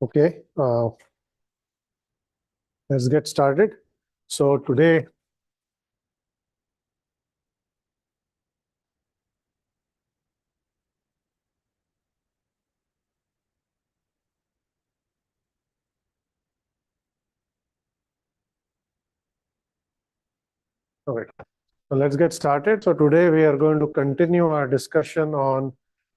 Okay, let's get started. So today, all right. So let's get started. So today we are going to continue our discussion on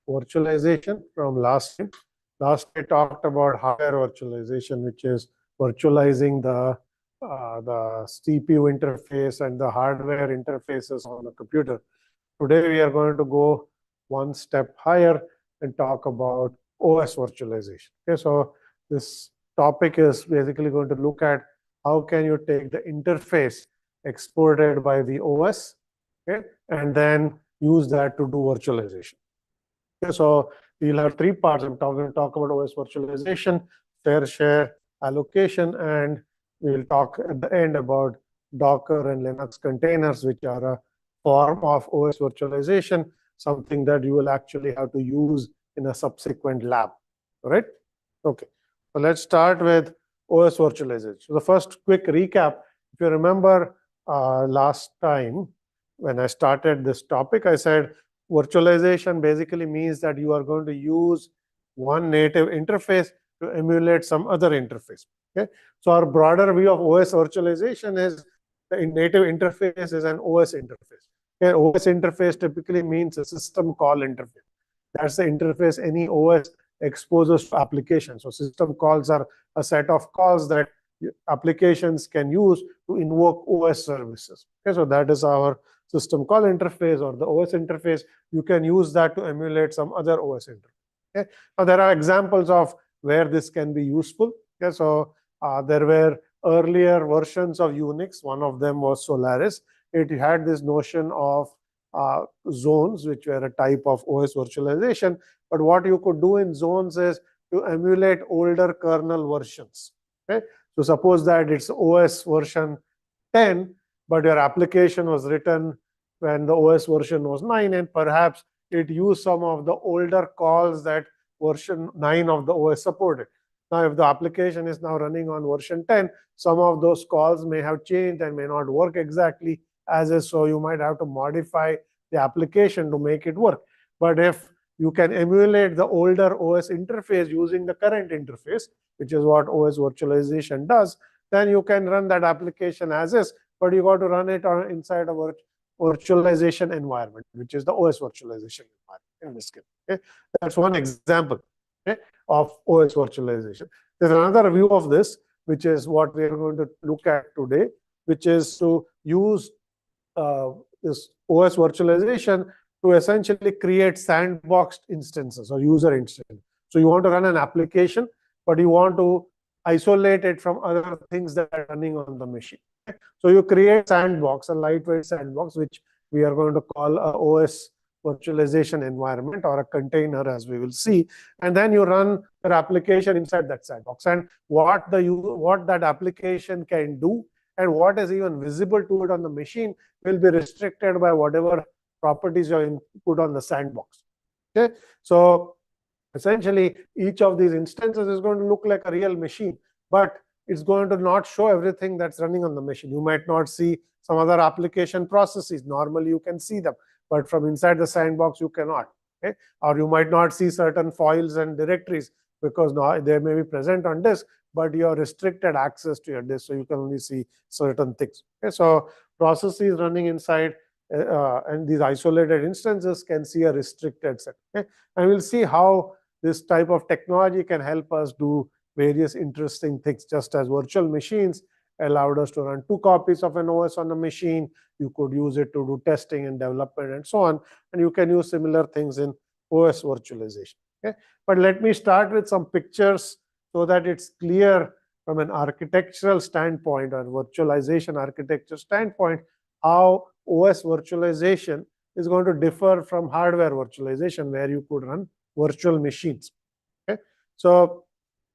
virtualization from last time. Last we talked about hardware virtualization, which is virtualizing the CPU interface and the hardware interfaces on the computer. Today we are going to go one step higher and talk about OS virtualization. Okay, so this topic is basically going to look at how can you take the interface exported by the OS, okay, and then use that to do virtualization. Okay, so we'll have three parts. I'm going to talk about OS virtualization, fair share allocation, and we'll talk at the end about Docker and Linux containers, which are a form of OS virtualization, something that you will actually have to use in a subsequent lab. All right? Okay. So let's start with OS virtualization. So the first quick recap, if you remember last time when I started this topic, I said virtualization basically means that you are going to use one native interface to emulate some other interface. Okay, so our broader view of OS virtualization is the native interface is an OS interface. Okay, OS interface typically means a system call interface. That's the interface any OS exposes to applications. So system calls are a set of calls that applications can use to invoke OS services. Okay, so that is our system call interface or the OS interface. You can use that to emulate some other OS interface. Okay, now there are examples of where this can be useful. Okay, so there were earlier versions of Unix. One of them was Solaris. It had this notion of zones, which were a type of OS virtualization. But what you could do in zones is to emulate older kernel versions. Okay, so suppose that it's OS version 10, but your application was written when the OS version was 9, and perhaps it used some of the older calls that version 9 of the OS supported. Now, if the application is now running on version 10, some of those calls may have changed and may not work exactly as is. So you might have to modify the application to make it work. But if you can emulate the older OS interface using the current interface, which is what OS virtualization does, then you can run that application as is, but you got to run it inside a virtualization environment, which is the OS virtualization environment in this case. Okay? That's one example, okay, of OS virtualization. There's another view of this, which is what we are going to look at today, which is to use this OS virtualization to essentially create sandboxed instances or user instances. So you want to run an application, but you want to isolate it from other things that are running on the machine. So you create sandbox, a lightweight sandbox, which we are going to call a OS virtualization environment or a container, as we will see. And then you run your application inside that sandbox. And what that application can do and what is even visible to it on the machine will be restricted by whatever properties you put on the sandbox. Okay, so essentially each of these instances is going to look like a real machine, but it's going to not show everything that's running on the machine. You might not see some other application processes. Normally you can see them, but from inside the sandbox you cannot. Okay, or you might not see certain files and directories because now they may be present on disk, but you are restricted access to your disk, so you can only see certain things. Okay, so processes running inside and these isolated instances can see a restricted set. Okay, and we'll see how this type of technology can help us do various interesting things. Just as virtual machines allowed us to run 2 copies of an OS on a machine, you could use it to do testing and development and so on, and you can use similar things in OS virtualization. Okay, but let me start with some pictures so that it's clear from an architectural standpoint or virtualization architecture standpoint how OS virtualization is going to differ from hardware virtualization, where you could run virtual machines. Okay, so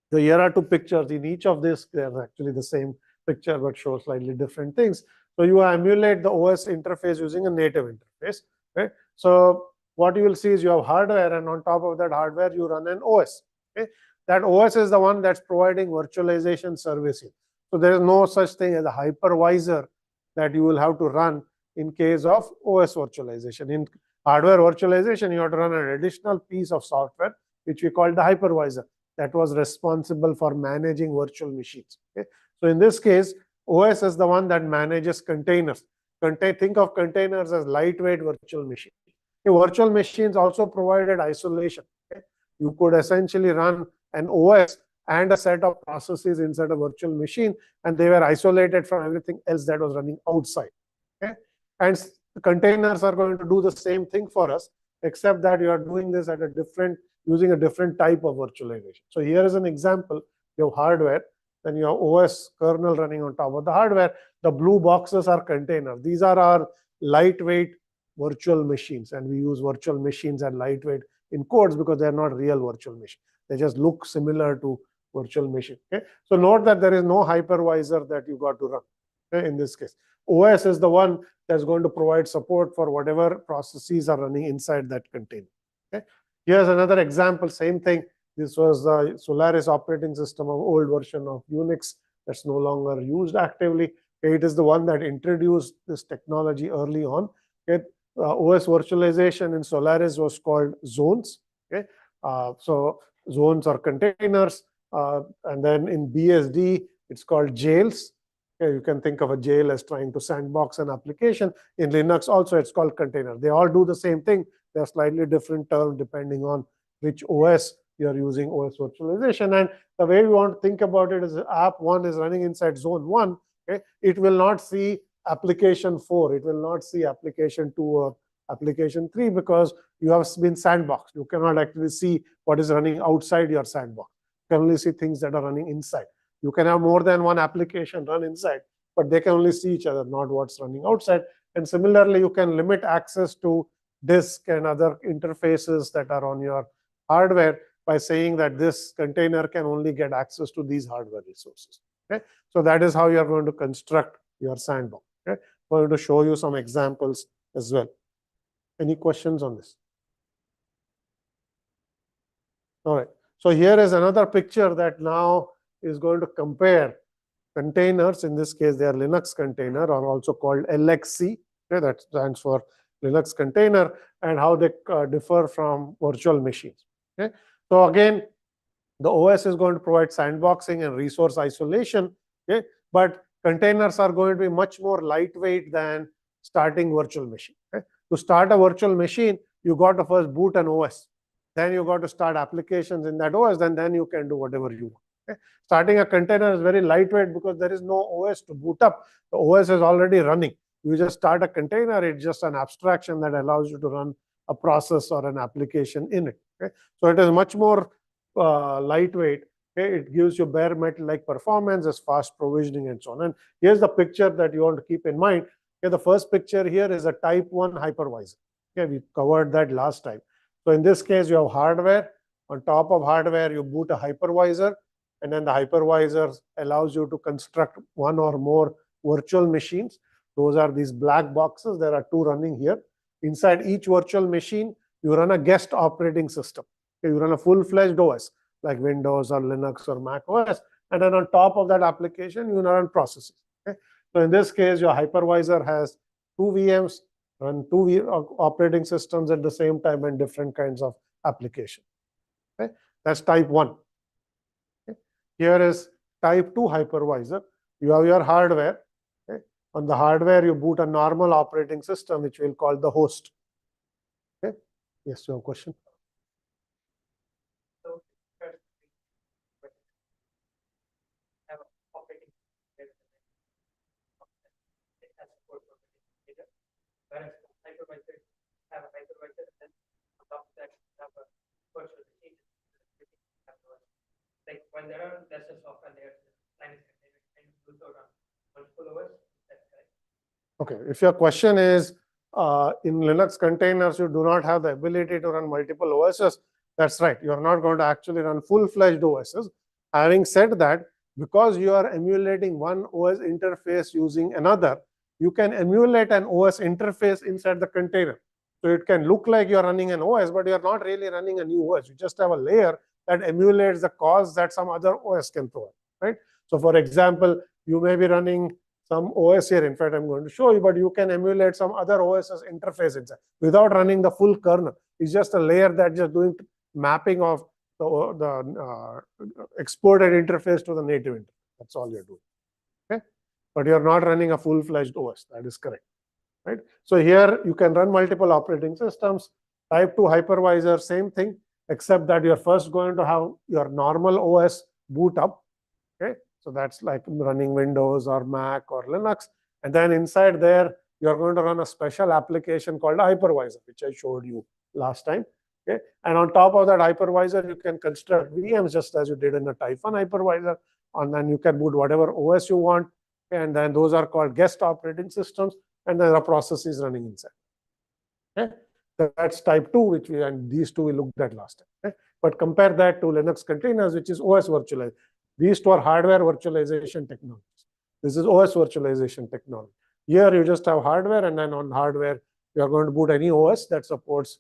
here are 2 pictures. In each of these, they're actually the same picture but show slightly different things. So you emulate the OS interface using a native interface. Okay, so what you will see is you have hardware, and on top of that hardware you run an OS. Okay, That OS is the one that's providing virtualization services. So there is no such thing as a hypervisor that you will have to run in case of OS virtualization. In hardware virtualization, you have to run an additional piece of software, which we call the hypervisor, that was responsible for managing virtual machines. Okay? So in this case, OS is the one that manages containers. Think of containers as lightweight virtual machines. Virtual machines also provided isolation. Okay? You could essentially run an OS and a set of processes inside a virtual machine, and they were isolated from everything else that was running outside. Okay? And containers are going to do the same thing for us, except that you are doing this at using a different type of virtualization. So here is an example. You have hardware, then you have OS kernel running on top of the hardware. The blue boxes are containers. These are our lightweight virtual machines, and we use virtual machines and lightweight in quotes because they're not real virtual machines. They just look similar to virtual machine. Okay? So note that there is no hypervisor that you got to run. Okay? In this case, OS is the one that's going to provide support for whatever processes are running inside that container. Okay? Here's another example, same thing. This was the Solaris operating system, of old version of Unix that's no longer used actively. It is the one that introduced this technology early on. Okay? OS virtualization in Solaris was called zones. Okay? So zones are containers. And then in BSD, it's called jails. Okay? You can think of a jail as trying to sandbox an application. In Linux also, it's called container. They all do the same thing. They're slightly different terms depending on which OS you're using OS virtualization. And the way we want to think about it is app 1 is running inside zone 1. Okay? It will not see application 4. It will not see application 2 or application 3 because you have been sandboxed. You cannot actually see what is running outside your sandbox. You can only see things that are running inside. You can have more than one application run inside, but they can only see each other, not what's running outside. And similarly, you can limit access to disk and other interfaces that are on your hardware by saying that this container can only get access to these hardware resources. Okay? So that is how you are going to construct your sandbox. Okay? I'm going to show you some examples as well. Any questions on this? All right. So here is another picture that now is going to compare containers. In this case, they are Linux container, or also called LXC. Okay? That stands for Linux container, and how they differ from virtual machines. Okay? So again, the OS is going to provide sandboxing and resource isolation. Okay? But containers are going to be much more lightweight than starting virtual machine. Okay? To start a virtual machine, you got to first boot an OS. Then you got to start applications in that OS, and then you can do whatever you want. Okay? Starting a container is very lightweight because there is no OS to boot up. The OS is already running. You just start a container. It's just an abstraction that allows you to run a process or an application in it. Okay? So it is much more lightweight. Okay? It gives you bare metal-like performance, as fast provisioning, and so on. And here's the picture that you want to keep in mind. Okay? The first picture here is a type 1 hypervisor. Okay? We covered that last time. So in this case, you have hardware. On top of hardware, you boot a hypervisor, and then the hypervisor allows you to construct one or more virtual machines. Those are these black boxes. There are 2 running here. Inside each virtual machine, you run a guest operating system. Okay? You run a full-fledged OS, like Windows or Linux or Mac OS. And then on top of that application, you run processes. Okay? So in this case, your hypervisor has 2 VMs, run 2 operating systems at the same time, and different kinds of applications. Okay? That's type 1. Okay? Here is type 2 hypervisor. You have your hardware. Okay? On the hardware, you boot a normal operating system, which we'll call the host. Okay? Yes, you have a question? Whereas hypervisor have a hypervisor, and on top of that have a virtual machine. Like when there are lesser software layers, Linux containers and also run multiple OS. That's correct. Okay. If your question is in Linux containers, you do not have the ability to run multiple OSs, that's right. You are not going to actually run full-fledged OSs. Having said that, because you are emulating one OS interface using another, you can emulate an OS interface inside the container. So it can look like you're running an OS, but you're not really running a new OS. You just have a layer that emulates the cause that some other OS can provide, right? So for example, you may be running some OS here. In fact, I'm going to show you, but you can emulate some other OS's interface inside without running the full kernel. It's just a layer that just doing mapping of the exported interface to the native interface. That's all you're doing. Okay, but you're not running a full-fledged OS. That is correct, right? So here you can run multiple operating systems. Type 2 hypervisor, same thing, except that you're first going to have your normal OS boot up. Okay, so that's like running Windows or Mac or Linux, and then inside there you're going to run a special application called a hypervisor, which I showed you last time. Okay, and on top of that hypervisor, you can construct VMs just as you did in a Type 1 hypervisor, and then you can boot whatever OS you want, and then those are called guest operating systems, and there are processes running inside. Okay, that's Type 2, and these two we looked at last time. Okay? But compare that to Linux containers, which is OS virtualization. These two are hardware virtualization technologies. This is OS virtualization technology. Here you just have hardware, and then on hardware you are going to boot any OS that supports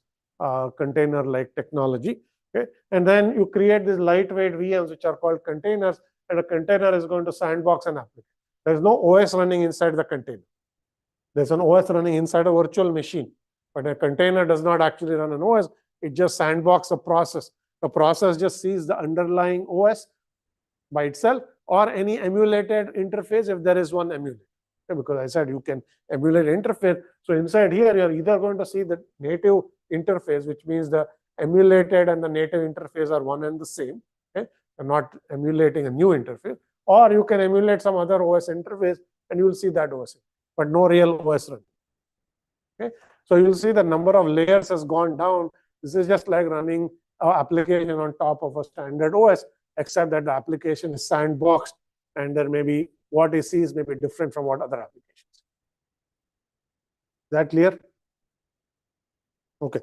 container-like technology. Okay, and then you create these lightweight VMs, which are called containers, and a container is going to sandbox an application. There is no OS running inside the container. There's an OS running inside a virtual machine, but a container does not actually run an OS. It just sandbox a process. The process just sees the underlying OS by itself or any emulated interface if there is one emulated. Okay, because I said you can emulate interface. So inside here, you're either going to see the native interface, which means the emulated and the native interface are one and the same. Okay, you're not emulating a new interface, or you can emulate some other OS interface and you will see that OS, but no real OS running. Okay, so you'll see the number of layers has gone down. This is just like running an application on top of a standard OS, except that the application is sandboxed, and there may be what it sees may be different from what other applications. Is that clear? Okay.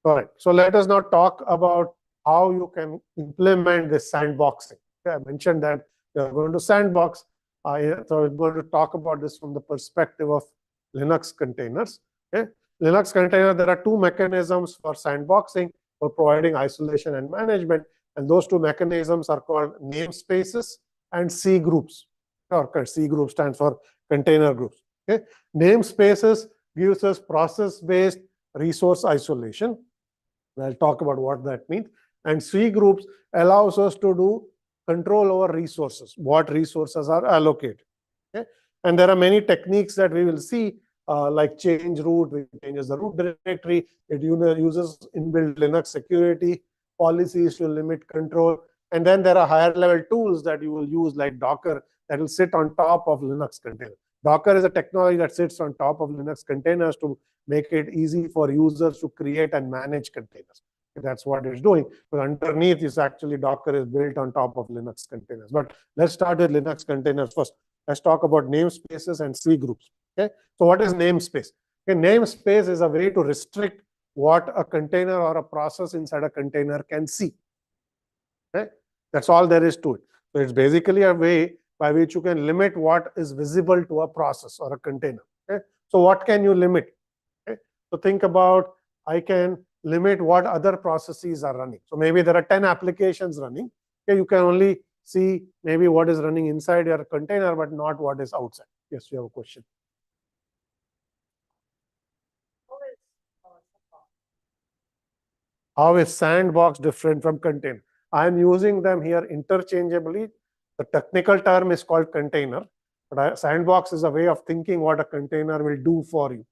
All right. So let us now talk about how you can implement this sandboxing. Okay, I mentioned that you're going to sandbox. So we're going to talk about this from the perspective of Linux containers. Okay, Linux container, there are two mechanisms for sandboxing, for providing isolation and management, and those two mechanisms are called namespaces and C groups. Or C group stands for container groups. Okay, namespaces gives us process-based resource isolation. I'll talk about what that means. And C groups allows us to do control over resources, what resources are allocated. Okay, and there are many techniques that we will see, like change root, which changes the root directory. It uses inbuilt Linux security policies to limit control. And then there are higher level tools that you will use, like Docker, that will sit on top of Linux containers. Docker is a technology that sits on top of Linux containers to make it easy for users to create and manage containers. That's what it's doing. But underneath is actually Docker is built on top of Linux containers. But let's start with Linux containers first. Let's talk about namespaces and C groups. Okay, so what is namespace? Okay, namespace is a way to restrict what a container or a process inside a container can see. Okay, that's all there is to it. So it's basically a way by which you can limit what is visible to a process or a container. Okay, so what can you limit? Okay, so think about, I can limit what other processes are running. So maybe there are 10 applications running. Okay, you can only see maybe what is running inside your container, but not what is outside. Yes, you have a question. How is sandbox different from container? I am using them here interchangeably. The technical term is called container, but sandbox is a way of thinking what a container will do for you.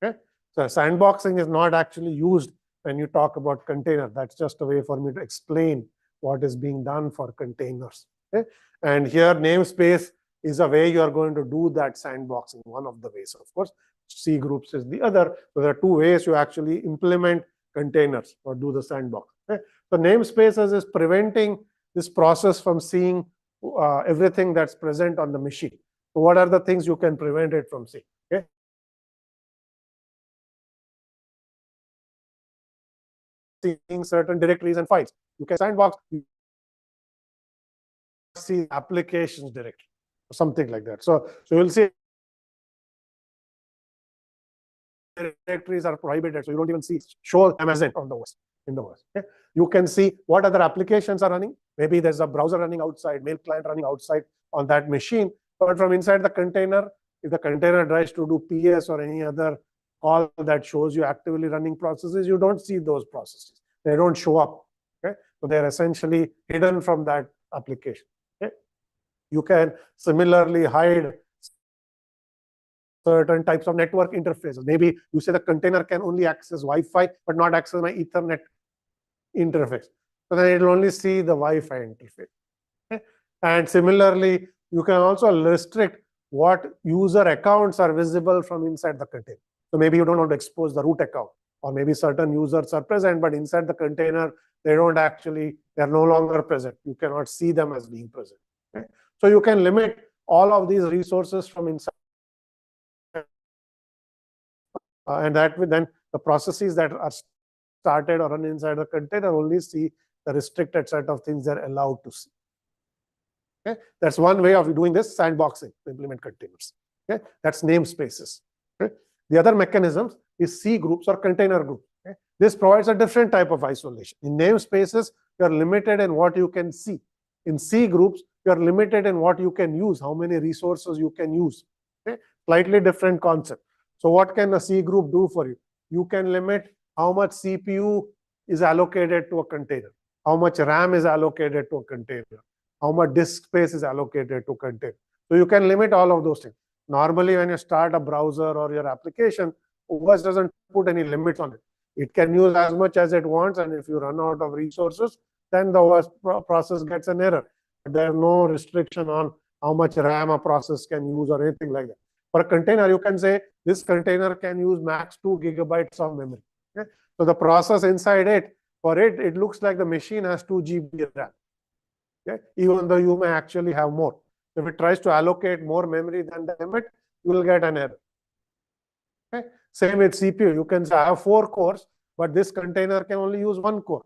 Okay, so sandboxing is not actually used when you talk about container. That's just a way for me to explain what is being done for containers. Okay, and here namespace is a way you are going to do that sandboxing. One of the ways, of course. C groups is the other. So there are two ways you actually implement containers or do the sandbox. Okay, so namespaces is preventing this process from seeing everything that's present on the machine. So what are the things you can prevent it from seeing? Okay, seeing certain directories and files. You can sandbox, you see applications directory or something like that. So you'll see directories are prohibited, so you don't even see show Amazon on the OS. in the OS. Okay? You can see what other applications are running. Maybe there's a browser running outside, mail client running outside on that machine. But from inside the container, if the container tries to do PS or any other call that shows you actively running processes, you don't see those processes. They don't show up. Okay? So they're essentially hidden from that application. Okay? You can similarly hide certain types of network interfaces. Maybe you say the container can only access Wi-Fi, but not access my Ethernet interface. So then it will only see the Wi-Fi interface. Okay? And similarly, you can also restrict what user accounts are visible from inside the container. So maybe you don't want to expose the root account, or maybe certain users are present, but inside the container, they're no longer present. You cannot see them as being present. Okay? So you can limit all of these resources from inside. And that will then the processes that are started or run inside the container only see the restricted set of things they're allowed to see. Okay? That's one way of doing this, sandboxing to implement containers. Okay? That's namespaces. Okay? The other mechanisms is C groups or container groups. Okay? This provides a different type of isolation. In namespaces, you are limited in what you can see. In C groups, you are limited in what you can use, how many resources you can use. Okay? Slightly different concept. So what can a C group do for you? You can limit how much CPU is allocated to a container, how much RAM is allocated to a container, how much disk space is allocated to a container. So you can limit all of those things. Normally, when you start a browser or your application, OS doesn't put any limits on it. It can use as much as it wants, and if you run out of resources, then the OS process gets an error. There's no restriction on how much RAM a process can use or anything like that. For a container, you can say this container can use max 2 GB of memory. Okay? So the process inside it, for it, it looks like the machine has 2 GB RAM. Okay? Even though you may actually have more. If it tries to allocate more memory than the limit, you will get an error. Okay? Same with CPU. You can say I have 4 cores, but this container can only use 1 core.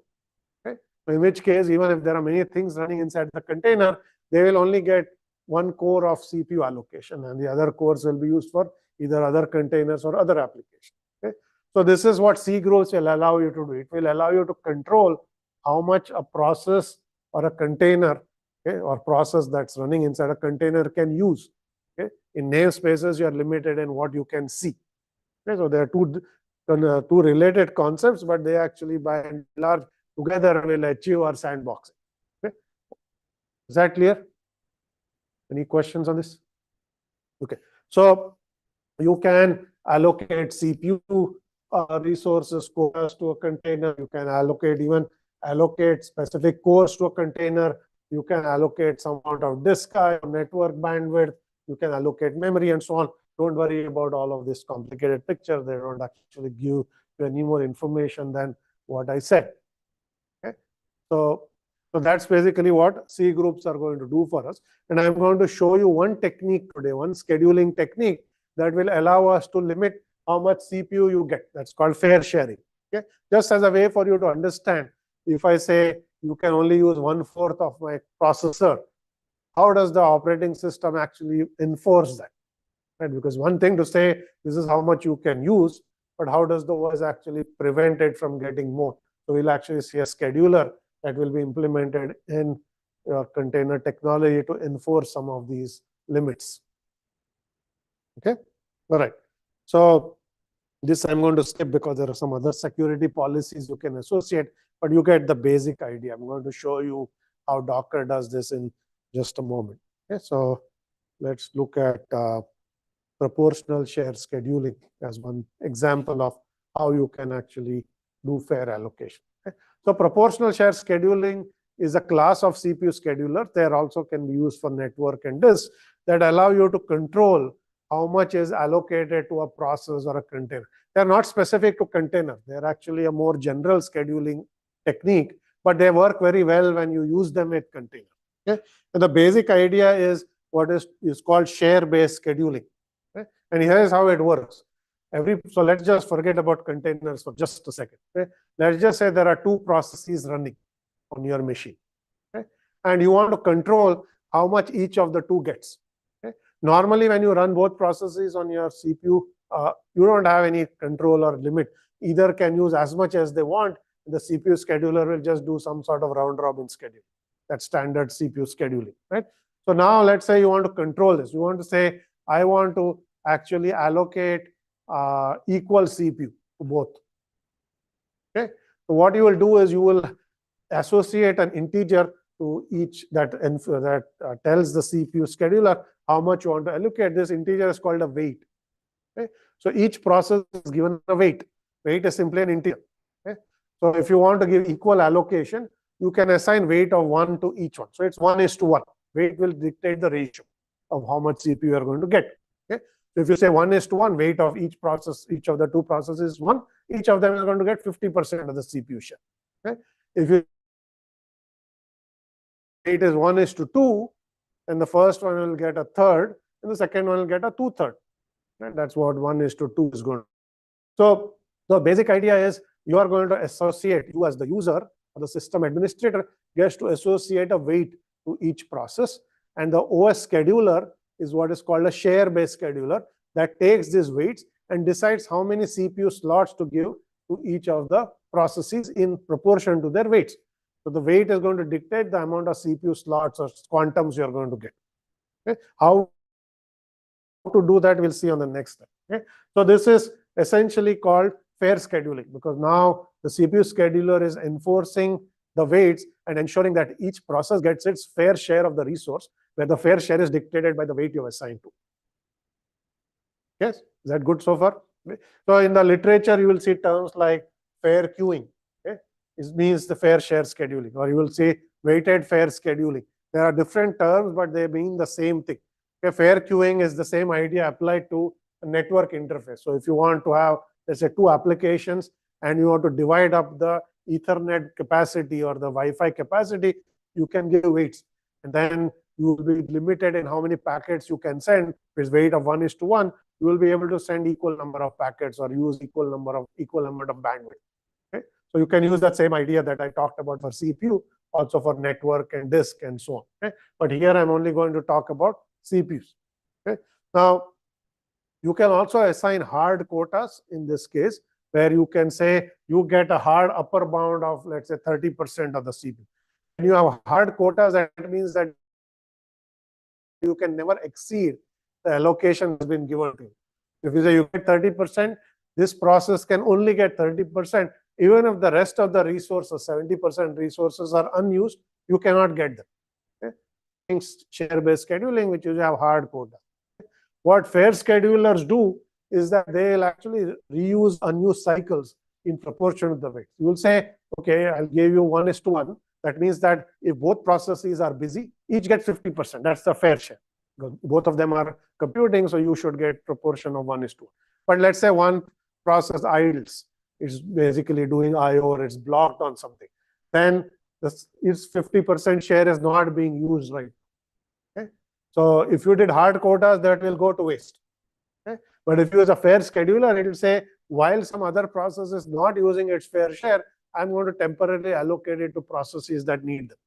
Okay? So in which case, even if there are many things running inside the container, they will only get 1 core of CPU allocation, and the other cores will be used for either other containers or other applications. Okay? So this is what C groups will allow you to do. It will allow you to control how much a process or a container, okay, or process that's running inside a container can use. Okay? In namespaces, you are limited in what you can see. Okay? So there are two related concepts, but they actually by and large together will achieve our sandboxing. Okay? Is that clear? Any questions on this? Okay, so you can allocate CPU resources, cores to a container. You can allocate specific cores to a container. You can allocate some amount of disk or network bandwidth. You can allocate memory and so on. Don't worry about all of this complicated picture. They don't actually give you any more information than what I said. Okay, so that's basically what C groups are going to do for us. And I'm going to show you one technique today, one scheduling technique that will allow us to limit how much CPU you get. That's called fair sharing. Okay? Just as a way for you to understand, if I say you can only use 1/4 of my processor, how does the operating system actually enforce that? Right? Because one thing to say this is how much you can use, but how does the OS actually prevent it from getting more? So we'll actually see a scheduler that will be implemented in your container technology to enforce some of these limits. Okay, all right. So this I'm going to skip because there are some other security policies you can associate, but you get the basic idea. I'm going to show you how Docker does this in just a moment. Okay, so let's look at proportional share scheduling as one example of how you can actually do fair allocation. Okay? So proportional share scheduling is a class of CPU scheduler. They also can be used for network and disk that allow you to control how much is allocated to a process or a container. They're not specific to container. They're actually a more general scheduling technique, but they work very well when you use them with container. Okay? And the basic idea is what is called share-based scheduling. Okay? And here's how it works. So let's just forget about containers for just a second. Okay? Let's just say there are 2 processes running on your machine. Okay? And you want to control how much each of the 2 gets. Okay? Normally, when you run both processes on your CPU, you don't have any control or limit. Either can use as much as they want. The CPU scheduler will just do some sort of round robin schedule. That's standard CPU scheduling, right? So now let's say you want to control this. You want to say, I want to actually allocate equal CPU to both. Okay. So what you will do is you will associate an integer to each that tells the CPU scheduler how much you want to allocate. This integer is called a weight. Okay. So each process is given a weight. Weight is simply an integer. Okay. So if you want to give equal allocation, you can assign weight of 1 to each one. So it's 1:1. Weight will dictate the ratio of how much CPU you are going to get. Okay. So if you say 1:1, weight of each process, each of the two processes is 1, each of them is going to get 50% of the CPU share. Okay. If you weight is 1:2, then the first one will get a third, and the second one will get a 2/3. Right? That's what 1:2 is going to. So the basic idea is you are going to associate, you as the user or the system administrator gets to associate a weight to each process. And the OS scheduler is what is called a share-based scheduler that takes these weights and decides how many CPU slots to give to each of the processes in proportion to their weights. So the weight is going to dictate the amount of CPU slots or quantums you are going to get. Okay? How to do that, we'll see on the next step. Okay? So this is essentially called fair scheduling, because now the CPU scheduler is enforcing the weights and ensuring that each process gets its fair share of the resource, where the fair share is dictated by the weight you have assigned to. Yes, is that good so far? So in the literature, you will see terms like fair queuing. Okay? It means the fair share scheduling, or you will see weighted fair scheduling. There are different terms, but they mean the same thing. Okay? Fair queuing is the same idea applied to a network interface. So if you want to have, let's say, two applications and you want to divide up the Ethernet capacity or the Wi-Fi capacity, you can give weights. And then you will be limited in how many packets you can send. If it's weight of 1:1, you will be able to send equal number of packets or use equal amount of bandwidth. Okay? So you can use that same idea that I talked about for CPU, also for network and disk and so on. Okay? But here I'm only going to talk about CPUs. Okay? Now, you can also assign hard quotas in this case, where you can say you get a hard upper bound of, let's say, 30% of the CPU. When you have hard quotas, that means that you can never exceed the allocation has been given to you. If you say you get 30%, this process can only get 30%. Even if the rest of the resources, 70% resources are unused, you cannot get them. Okay? Share-based scheduling, which is have hard quota. What fair schedulers do is that they'll actually reuse unused cycles in proportion to the weight. You will say, okay, I'll give you 1:1. That means that if both processes are busy, each get 50%. That's the fair share. Both of them are computing, so you should get proportion of 1:1. But let's say one process idles. It's basically doing I/O, or it's blocked on something. Then its 50% share is not being used right. Okay? So if you did hard quotas, that will go to waste. Okay? But if you use a fair scheduler, it will say, while some other process is not using its fair share, I'm going to temporarily allocate it to processes that need them.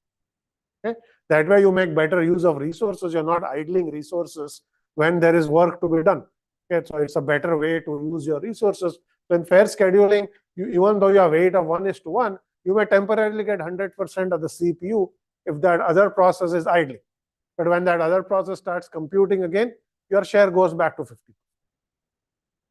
Okay? That way you make better use of resources. You're not idling resources when there is work to be done. Okay? So it's a better way to use your resources. So in fair scheduling, even though you have weight of 1:1, you may temporarily get 100% of the CPU if that other process is idling. But when that other process starts computing again, your share goes back to 50.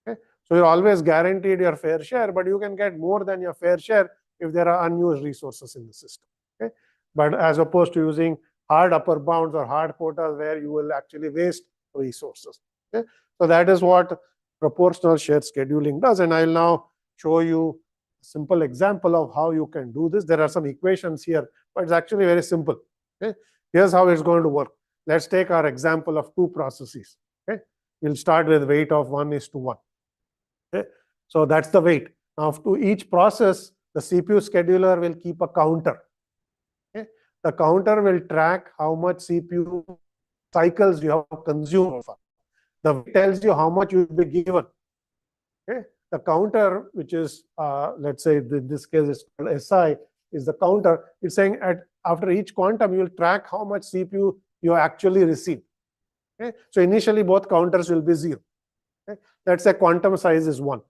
Okay? So you're always guaranteed your fair share, but you can get more than your fair share if there are unused resources in the system. Okay? But as opposed to using hard upper bounds or hard quotas where you will actually waste resources. Okay? So that is what proportional share scheduling does. And I'll now show you a simple example of how you can do this. There are some equations here, but it's actually very simple. Okay? Here's how it's going to work. Let's take our example of two processes. Okay? We'll start with weight of 1:1. Okay? So that's the weight. Now, to each process, the CPU scheduler will keep a counter. Okay? The counter will track how much CPU cycles you have consumed. The weight tells you how much you will be given. Okay? The counter, which is, let's say in this case is called SI, is the counter. It's saying after each quantum, you will track how much CPU you actually receive. Okay? So initially, both counters will be 0. Okay? Let's say quantum size is 1.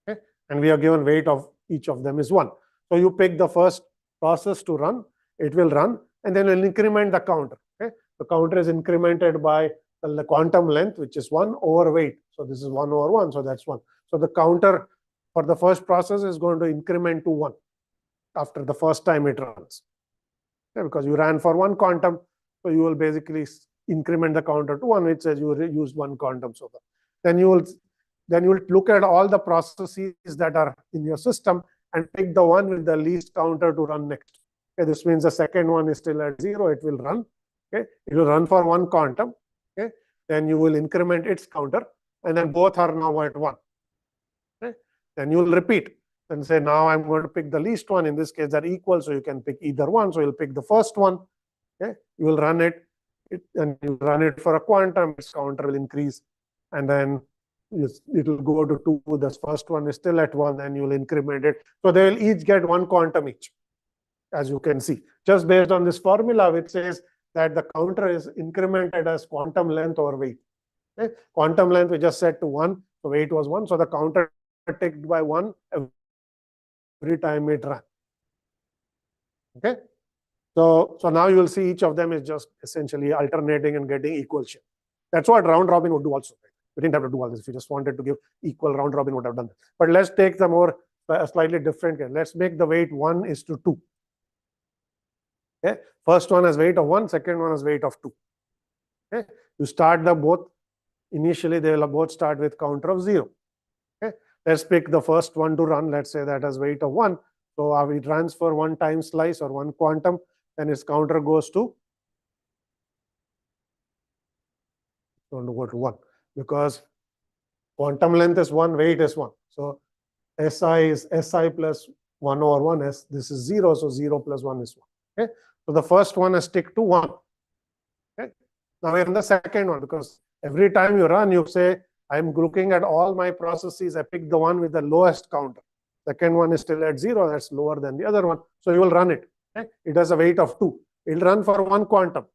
Okay? And we are given weight of each of them is 1. So you pick the first process to run, it will run, and then you'll increment the counter. Okay, the counter is incremented by the quantum length, which is 1 over weight. So this is 1 over 1, so that's 1. So the counter for the first process is going to increment to 1 after the first time it runs. Okay, because you ran for 1 quantum, so you will basically increment the counter to 1, which says you used 1 quantum so far. Then you will look at all the processes that are in your system and pick the one with the least counter to run next. Okay, this means the second one is still at 0, it will run. Okay, it will run for 1 quantum. Okay, then you will increment its counter, and then both are now at 1. Okay, then you will repeat and say, now I'm going to pick the least one. In this case, they're equal, so you can pick either one. So you'll pick the first one. Okay, you will run it, and you run it for a quantum, its counter will increase, and then it will go to 2. The first one is still at 1, and you will increment it. So they will each get 1 quantum each, as you can see, just based on this formula, which says that the counter is incremented as quantum length over weight. Okay? Quantum length we just set to 1, so weight was 1, so the counter ticked by 1 every time it ran. Okay, so now you will see each of them is just essentially alternating and getting equal share. That's what round robin would do also. We didn't have to do all this. If you just wanted to give equal, round robin would have done that. But let's take the more slightly different case. Let's make the weight 1:2. Okay, first one has weight of 1, second one has weight of 2. Okay, you start the both. Initially, they will both start with counter of 0. Okay, let's pick the first one to run. Let's say that has weight of 1. So we transfer 1 time slice or 1 quantum, then its counter goes to, going to go to 1, because quantum length is 1, weight is 1. So SI is SI plus 1 over 1. This is 0, so 0 plus 1 is 1. Okay, so the first one is stick to 1. Okay, now we're in the second one, because every time you run, you say, I'm looking at all my processes, I pick the one with the lowest counter. Second one is still at 0, that's lower than the other one. So you will run it. Okay, it has a weight of 2. It will run for 1 quantum,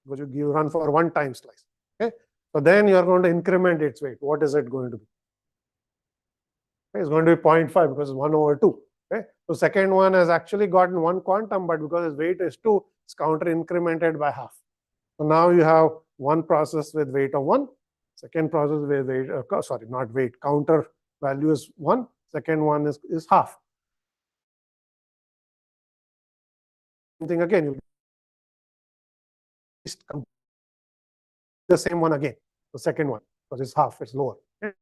because you run for 1 time slice. Okay, so then you are going to increment its weight. What is it going to be? Okay, it's going to be 0.5, because it's 1 over 2. Okay, so second one has actually gotten 1 quantum, but because its weight is 2, it's counter incremented by half. So now you have one process with weight of 1, second process with weight, sorry, not weight, counter value is 1, second one is half. Same thing again, you the same one again, the second one, because it's half, it's lower. Okay.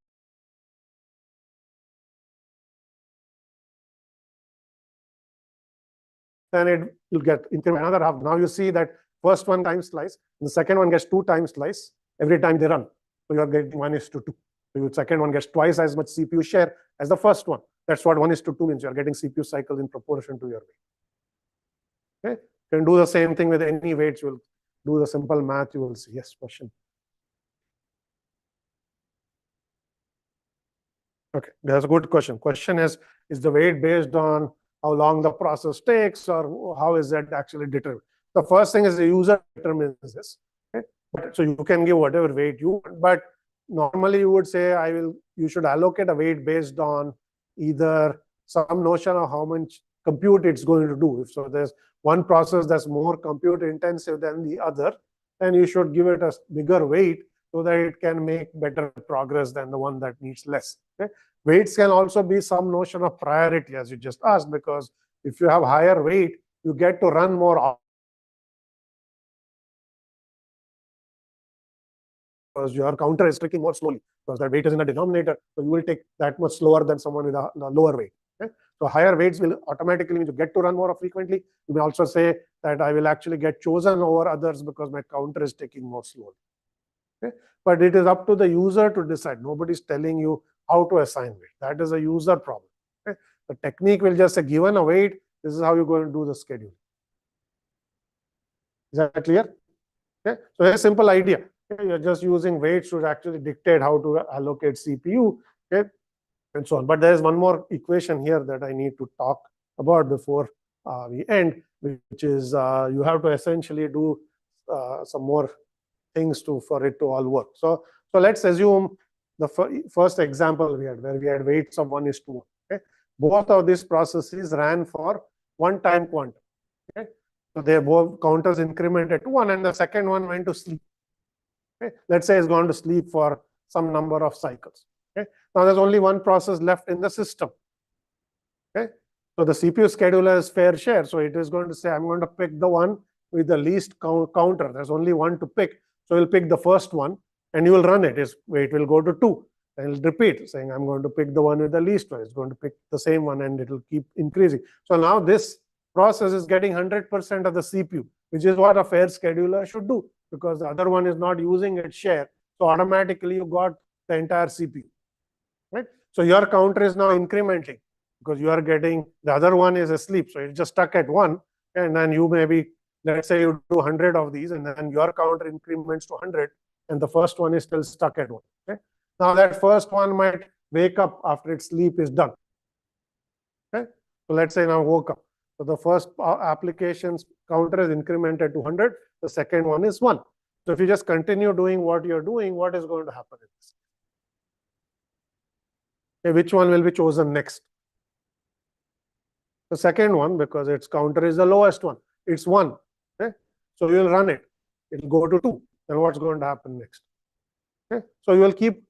Then it will get increment another half. Now you see that first one time slice, and the second one gets 2 times slice every time they run. So you are getting 1:2. So your second one gets twice as much CPU share as the first one. That's what 1:2 means. You are getting CPU cycles in proportion to your weight. Okay, you can do the same thing with any weights. You will do the simple math. You will see. Yes, question. Okay, that's a good question. Question is the weight based on how long the process takes, or how is that actually determined? The first thing is the user determines this. Okay? So you can give whatever weight you want, but normally you would say you should allocate a weight based on either some notion of how much compute it's going to do. If so there's one process that's more compute intensive than the other, then you should give it a bigger weight so that it can make better progress than the one that needs less. Okay? Weights can also be some notion of priority, as you just asked, because if you have higher weight, you get to run more because your counter is ticking more slowly, because that weight is in the denominator. So you will take that much slower than someone with a lower weight. Okay? So higher weights will automatically mean you get to run more frequently. You may also say that I will actually get chosen over others because my counter is ticking more slowly. Okay? But it is up to the user to decide. Nobody's telling you how to assign weight. That is a user problem. Okay? The technique will just say, given a weight, this is how you're going to do the schedule. Is that clear? Okay? So a simple idea. Okay? You're just using weights to actually dictate how to allocate CPU, okay? And so on. But there is one more equation here that I need to talk about before we end, which is you have to essentially do some more things for it to all work. So let's assume the first example we had, where we had weights of 1:1. Okay? both of these processes ran for one time quantum. Okay? So they both counters incremented to 1, and the second one went to sleep. Okay? Let's say it's gone to sleep for some number of cycles. Okay? Now there's only one process left in the system. Okay? So the CPU scheduler is fair share. So it is going to say, I'm going to pick the one with the least counter. There's only one to pick. So you'll pick the first one and you will run it. It will go to 2. And it'll repeat, saying, I'm going to pick the one with the least one. It's going to pick the same one and it will keep increasing. So now this process is getting 100% of the CPU, which is what a fair scheduler should do, because the other one is not using its share. So automatically you got the entire CPU. Right? So your counter is now incrementing, because you are getting, the other one is asleep. So it's just stuck at 1. And then you maybe, let's say you do 100 of these, and then your counter increments to 100, and the first one is still stuck at 1. Okay? Now that first one might wake up after its sleep is done. Okay? So let's say now woke up. So the first application's counter is incremented to 100. The second one is 1. So if you just continue doing what you're doing, what is going to happen in this? Okay, which one will be chosen next? The second one, because its counter is the lowest one. It's 1. Okay? So you will run it. It will go to 2. Then what's going to happen next? Okay? So you will keep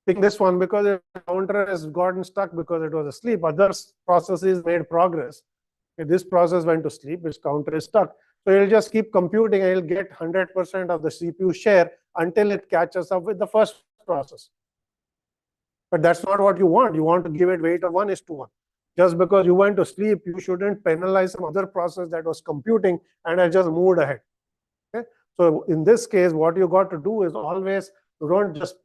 picking this one because the counter has gotten stuck because it was asleep. Other processes made progress. Okay, this process went to sleep, its counter is stuck. So you'll just keep computing and you'll get 100% of the CPU share until it catches up with the first process. But that's not what you want. You want to give it weight of 1:1. Just because you went to sleep, you shouldn't penalize some other process that was computing and has just moved ahead. Okay? So in this case, what you got to do is always, you don't just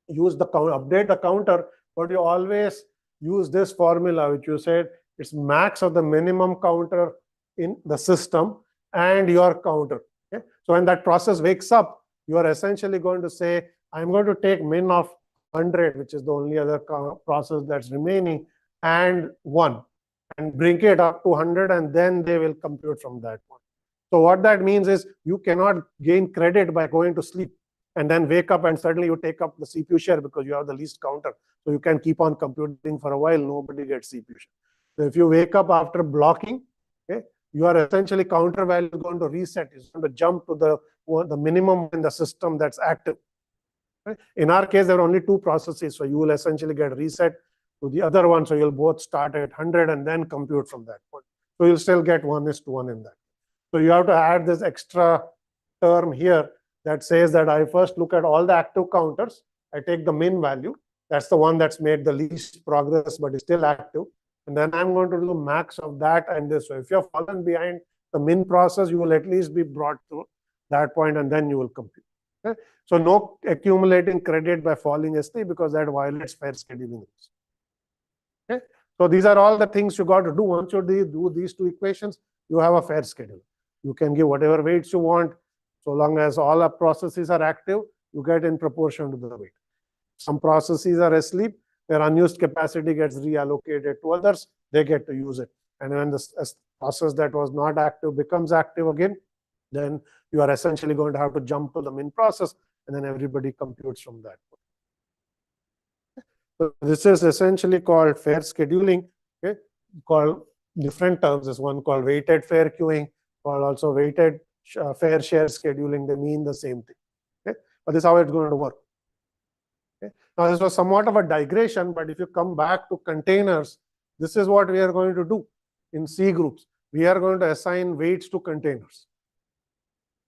use the update the counter, but you always use this formula, which you said it's max of the minimum counter in the system and your counter. Okay? So when that process wakes up, you are essentially going to say, I'm going to take min of 100, which is the only other process that's remaining, and 1, and bring it up to 100, and then they will compute from that one. So what that means is you cannot gain credit by going to sleep and then wake up and suddenly you take up the CPU share because you have the least counter. So you can keep on computing for a while, nobody gets CPU share. So if you wake up after blocking, okay, you are essentially counter value is going to reset. It's going to jump to the minimum in the system that's active. Okay? In our case, there are only 2 processes. So you will essentially get reset to the other one. So you'll both start at 100 and then compute from that point. So you'll still get 1:1 in that. So you have to add this extra term here that says that I first look at all the active counters. I take the min value. That's the one that's made the least progress, but is still active. And then I'm going to do max of that and this. So if you're fallen behind the min process, you will at least be brought to that point and then you will compute. Okay? So no accumulating credit by falling asleep, because that violates fair scheduling rules. Okay? So these are all the things you got to do. Once you do these 2 equations, you have a fair schedule. You can give whatever weights you want. So long as all our processes are active, you get in proportion to the weight. Some processes are asleep, their unused capacity gets reallocated to others, they get to use it. And when the process that was not active becomes active again, then you are essentially going to have to jump to the min process, and then everybody computes from that. So this is essentially called fair scheduling, okay? Called different terms. There's one called weighted fair queuing, called also weighted fair share scheduling. They mean the same thing. Okay? But this is how it's going to work. Okay? Now this was somewhat of a digression, but if you come back to containers, this is what we are going to do in C groups. We are going to assign weights to containers.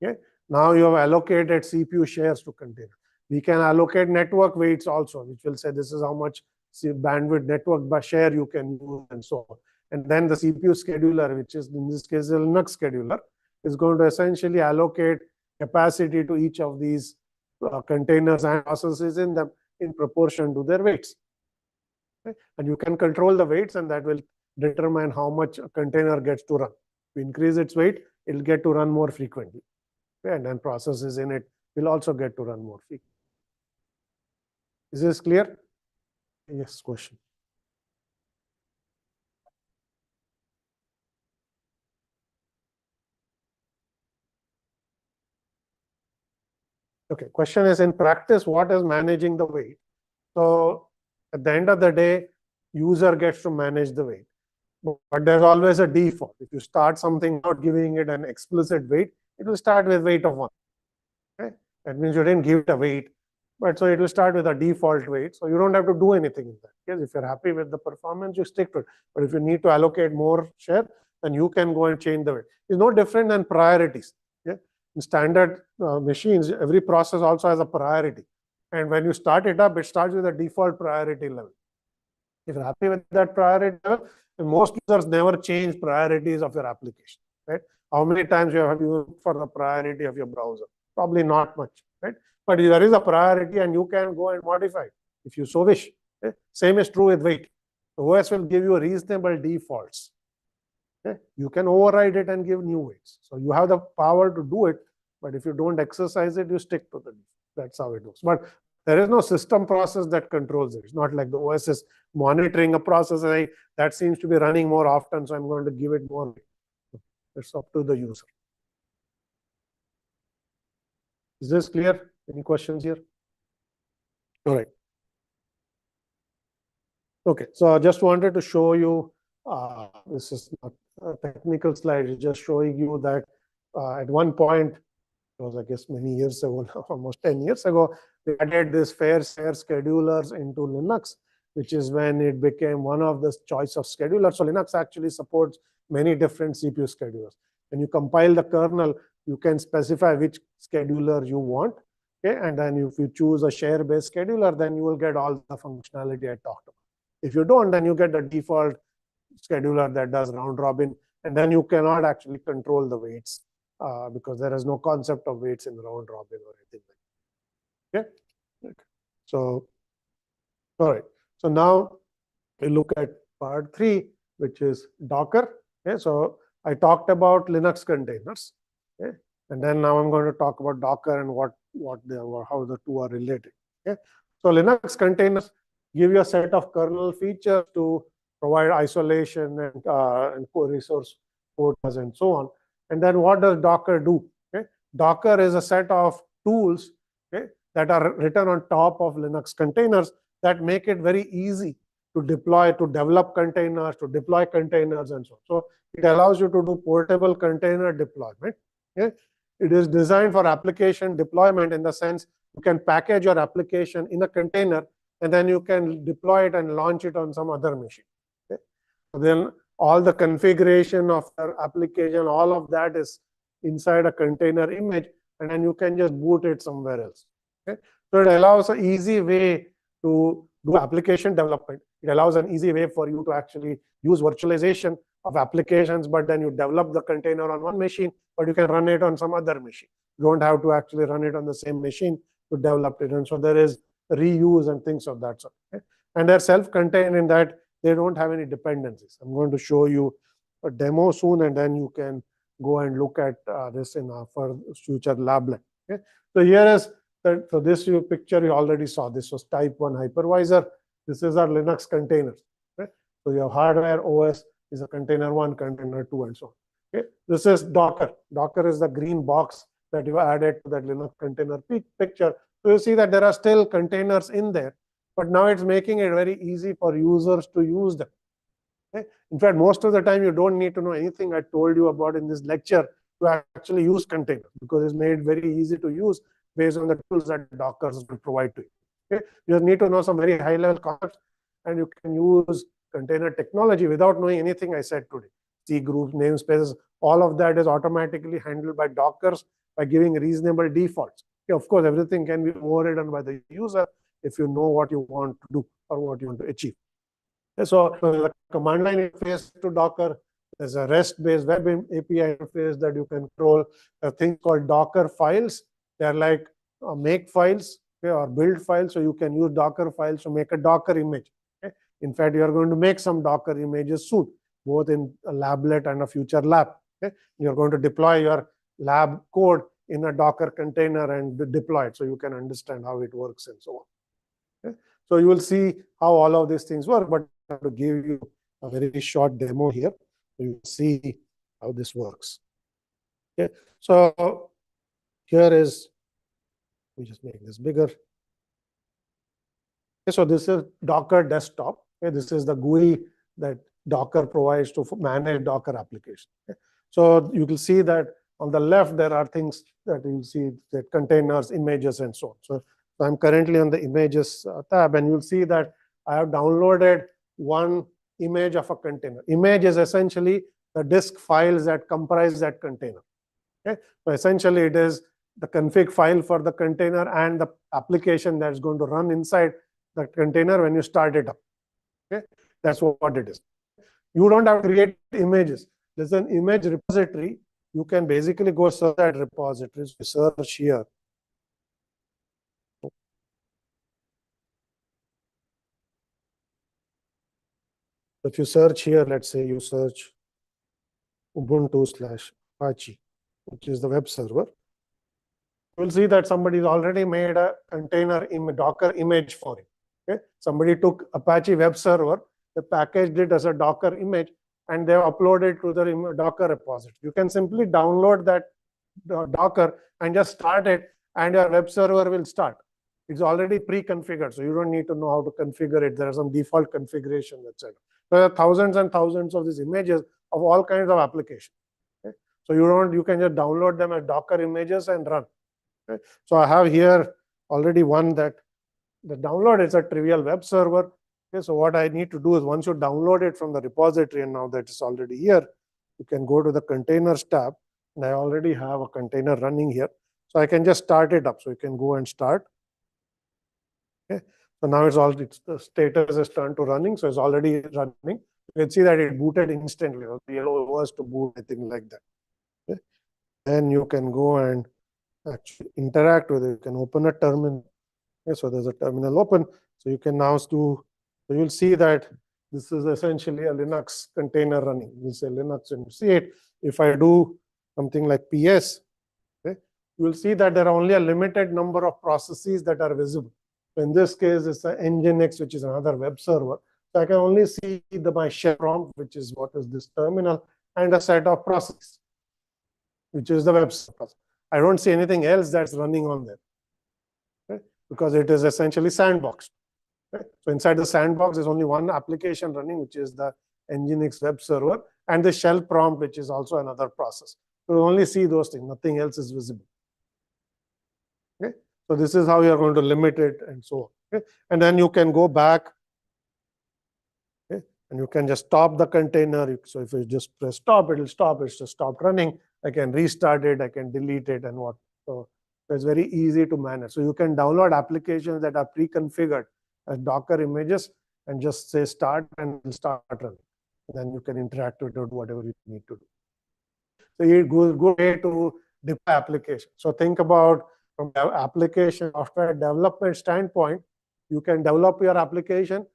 Okay? Now you have allocated CPU shares to containers. We can allocate network weights also, which will say this is how much bandwidth network by share you can use and so on. And then the CPU scheduler, which is in this case the Linux scheduler, is going to essentially allocate capacity to each of these containers and processes in them in proportion to their weights. Okay? And you can control the weights, and that will determine how much a container gets to run. If you increase its weight, it will get to run more frequently. Okay? And then processes in it will also get to run more frequently. Is this clear? Yes, question. Okay, question is, in practice, what is managing the weight? So at the end of the day, user gets to manage the weight. But there's always a default. If you start something not giving it an explicit weight, it will start with weight of 1. Okay? That means you didn't give it a weight, but so it will start with a default weight. So you don't have to do anything in that. Yes, if you're happy with the performance, you stick to it. But if you need to allocate more share, then you can go and change the weight. It's no different than priorities. Yeah? In standard machines, every process also has a priority. And when you start it up, it starts with a default priority level. If you're happy with that priority level, and most users never change priorities of your application, right? How many times you have used for the priority of your browser? Probably not much, right? But there is a priority and you can go and modify it if you so wish. Okay? Same is true with weight. The OS will give you reasonable defaults. Okay? You can override it and give new weights. So you have the power to do it, but if you don't exercise it, you stick to the default. That's how it works. But there is no system process that controls it. It's not like the OS is monitoring a process and that seems to be running more often, so I'm going to give it more weight. It's up to the user. Is this clear? Any questions here? All right. Okay, so I just wanted to show you, this is not a technical slide, it's just showing you that at one point, it was I guess many years ago, almost 10 years ago, we added this fair share schedulers into Linux, which is when it became one of the choice of schedulers. So Linux actually supports many different CPU schedulers. When you compile the kernel, you can specify which scheduler you want. Okay, and then if you choose a share-based scheduler, then you will get all the functionality I talked about. If you don't, then you get the default scheduler that does round robin, and then you cannot actually control the weights because there is no concept of weights in round robin or anything like that. Okay. So, all right. So now we look at part 3, which is Docker. Okay. So I talked about Linux containers. Okay. And then now I'm going to talk about Docker and how the two are related. Okay. So Linux containers give you a set of kernel features to provide isolation and resource quotas and so on. And then what does Docker do? Okay. Docker is a set of tools, okay, that are written on top of Linux containers that make it very easy to deploy, to develop containers, to deploy containers, and so on. So it allows you to do portable container deployment. Okay. It is designed for application deployment in the sense you can package your application in a container and then you can deploy it and launch it on some other machine. Okay. So then all the configuration of your application, all of that is inside a container image, and then you can just boot it somewhere else. Okay. So it allows an easy way to do application development. It allows an easy way for you to actually use virtualization of applications, but then you develop the container on one machine, but you can run it on some other machine. You don't have to actually run it on the same machine to develop it. And so there is reuse and things of that sort. Okay? And they're self-contained in that they don't have any dependencies. I'm going to show you a demo soon, and then you can go and look at this in our future lablet. Okay? So here is so this picture you already saw. This was type 1 hypervisor. This is our Linux containers. Okay? So your hardware OS is a container 1, container 2, and so on. Okay? This is Docker. Docker is the green box that you added to that Linux container picture. So you see that there are still containers in there, but now it's making it very easy for users to use them. Okay? In fact, most of the time you don't need to know anything I told you about in this lecture to actually use containers, because it's made very easy to use based on the tools that Docker will provide to you. Okay? You just need to know some very high-level concepts, and you can use container technology without knowing anything I said today. C groups, namespaces, all of that is automatically handled by Dockers by giving reasonable defaults. Okay, of course, everything can be overridden by the user if you know what you want to do or what you want to achieve. So the command line interface to Docker, there's a REST-based web API interface that you can control. A thing called Docker files. They're like make files, okay, or build files. So you can use Docker files to make a Docker image. Okay. In fact, you are going to make some Docker images soon, both in a lablet and a future lab. Okay. You're going to deploy your lab code in a Docker container and deploy it so you can understand how it works and so on. Okay. So you will see how all of these things work, but I have to give you a very short demo here. So you see how this works. Okay. So here is, let me just make this bigger. Okay, so this is Docker desktop. Okay, this is the GUI that Docker provides to manage Docker applications. Okay. So you will see that on the left, there are things that you'll see that containers, images, and so on. So I'm currently on the images tab, and you'll see that I have downloaded one image of a container. Image is essentially the disk files that comprise that container. Okay. So essentially, it is the config file for the container and the application that's going to run inside the container when you start it up. Okay. That's what it is. You don't have to create images. There's an image repository. You can basically go search that repository. So search here. If you search here, let's say you search Ubuntu/Apache, which is the web server, you will see that somebody's already made a container Docker image for it. Okay? Somebody took Apache web server, they packaged it as a Docker image, and they uploaded to the Docker repository. You can simply download that Docker and just start it, and your web server will start. It's already pre-configured, so you don't need to know how to configure it. There are some default configurations, etc. There are thousands and thousands of these images of all kinds of applications. Okay? So you can just download them as Docker images and run. Okay? So I have here already one that the download is a trivial web server. Okay? So what I need to do is once you download it from the repository, and now that it's already here, you can go to the containers tab, and I already have a container running here. So I can just start it up. So you can go and start. Okay. So now the status is turned to running. So it's already running. You can see that it booted instantly. The yellow was to boot, anything like that. Okay. Then you can go and actually interact with it. You can open a terminal. Okay. So there's a terminal open. So you can now so you'll see that this is essentially a Linux container running. We'll say Linux and see it. If I do something like PS, okay, you will see that there are only a limited number of processes that are visible. So in this case, it's an Nginx, which is another web server. So I can only see my shell prompt, which is what is this terminal, and a set of processes, which is the web server. I don't see anything else that's running on there, okay? Because it is essentially sandboxed. Okay? So inside the sandbox, there's only one application running, which is the Nginx web server, and the shell prompt, which is also another process. So you only see those things. Nothing else is visible. Okay? So this is how you're going to limit it and so on. Okay? And then you can go back, okay? And you can just stop the container. So if you just press stop, it will stop. It's just stopped running. I can restart it. I can delete it and what. So it's very easy to manage. So you can download applications that are pre-configured as Docker images and just say start and it'll start running. And then you can interact with it, whatever you need to do. So it goes good way to deploy application. So think about from the application software development standpoint, you can develop your application,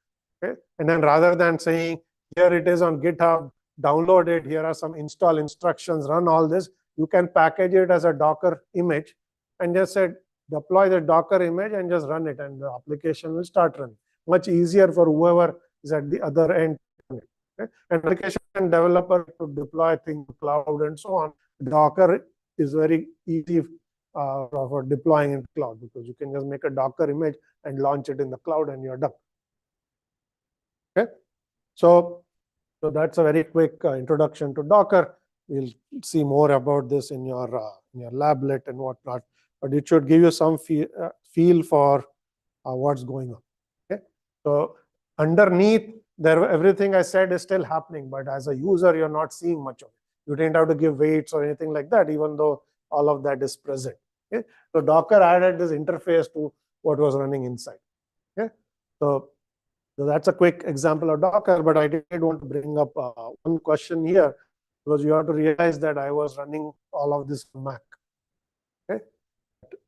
okay? And then rather than saying, here it is on GitHub, download it, here are some install instructions, run all this, you can package it as a Docker image and just say, deploy the Docker image and just run it, and the application will start running. Much easier for whoever is at the other end. Okay? And application developer to deploy things to cloud and so on. Docker is very easy for deploying in cloud, because you can just make a Docker image and launch it in the cloud and you're done. Okay, so that's a very quick introduction to Docker. We'll see more about this in your lablet and whatnot, but it should give you some feel for what's going on. Okay, so underneath there, everything I said is still happening, but as a user, you're not seeing much of it. You didn't have to give weights or anything like that, even though all of that is present. Okay? So Docker added this interface to what was running inside. Okay? So that's a quick example of Docker, but I did want to bring up one question here, because you have to realize that I was running all of this on Mac. Okay?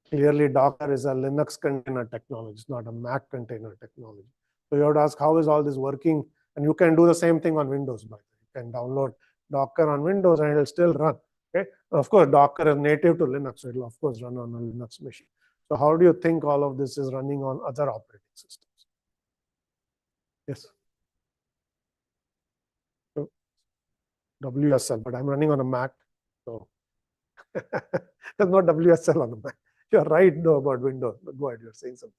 Clearly, Docker is a Linux container technology. It's not a Mac container technology. So you have to ask, how is all this working? And you can do the same thing on Windows, by the way. You can download Docker on Windows and it'll still run. Okay? Of course, Docker is native to Linux, so it'll of course run on a Linux machine. So how do you think all of this is running on other operating systems? Yes. So WSL, but I'm running on a Mac, so there's no WSL on the Mac. You're right though about Windows, but go ahead, you're saying something.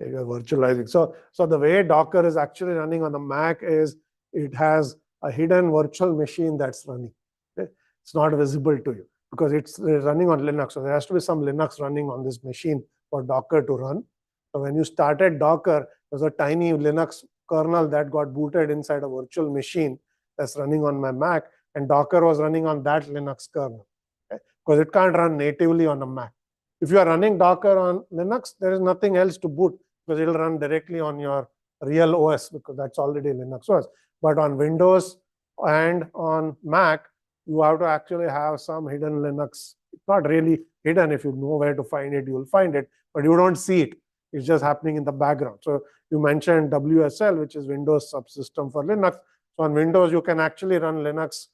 You're virtualizing. So the way Docker is actually running on the Mac is it has a hidden virtual machine that's running. Okay? It's not visible to you because it's running on Linux. So there has to be some Linux running on this machine for Docker to run. So when you started Docker, there's a tiny Linux kernel that got booted inside a virtual machine that's running on my Mac, and Docker was running on that Linux kernel. Okay? Because it can't run natively on a Mac. If you are running Docker on Linux, there is nothing else to boot because it'll run directly on your real OS because that's already Linux OS. But on Windows and on Mac, you have to actually have some hidden Linux. It's not really hidden. If you know where to find it, you will find it, but you don't see it. It's just happening in the background. So you mentioned WSL, which is Windows subsystem for Linux. So on Windows, you can actually run Linux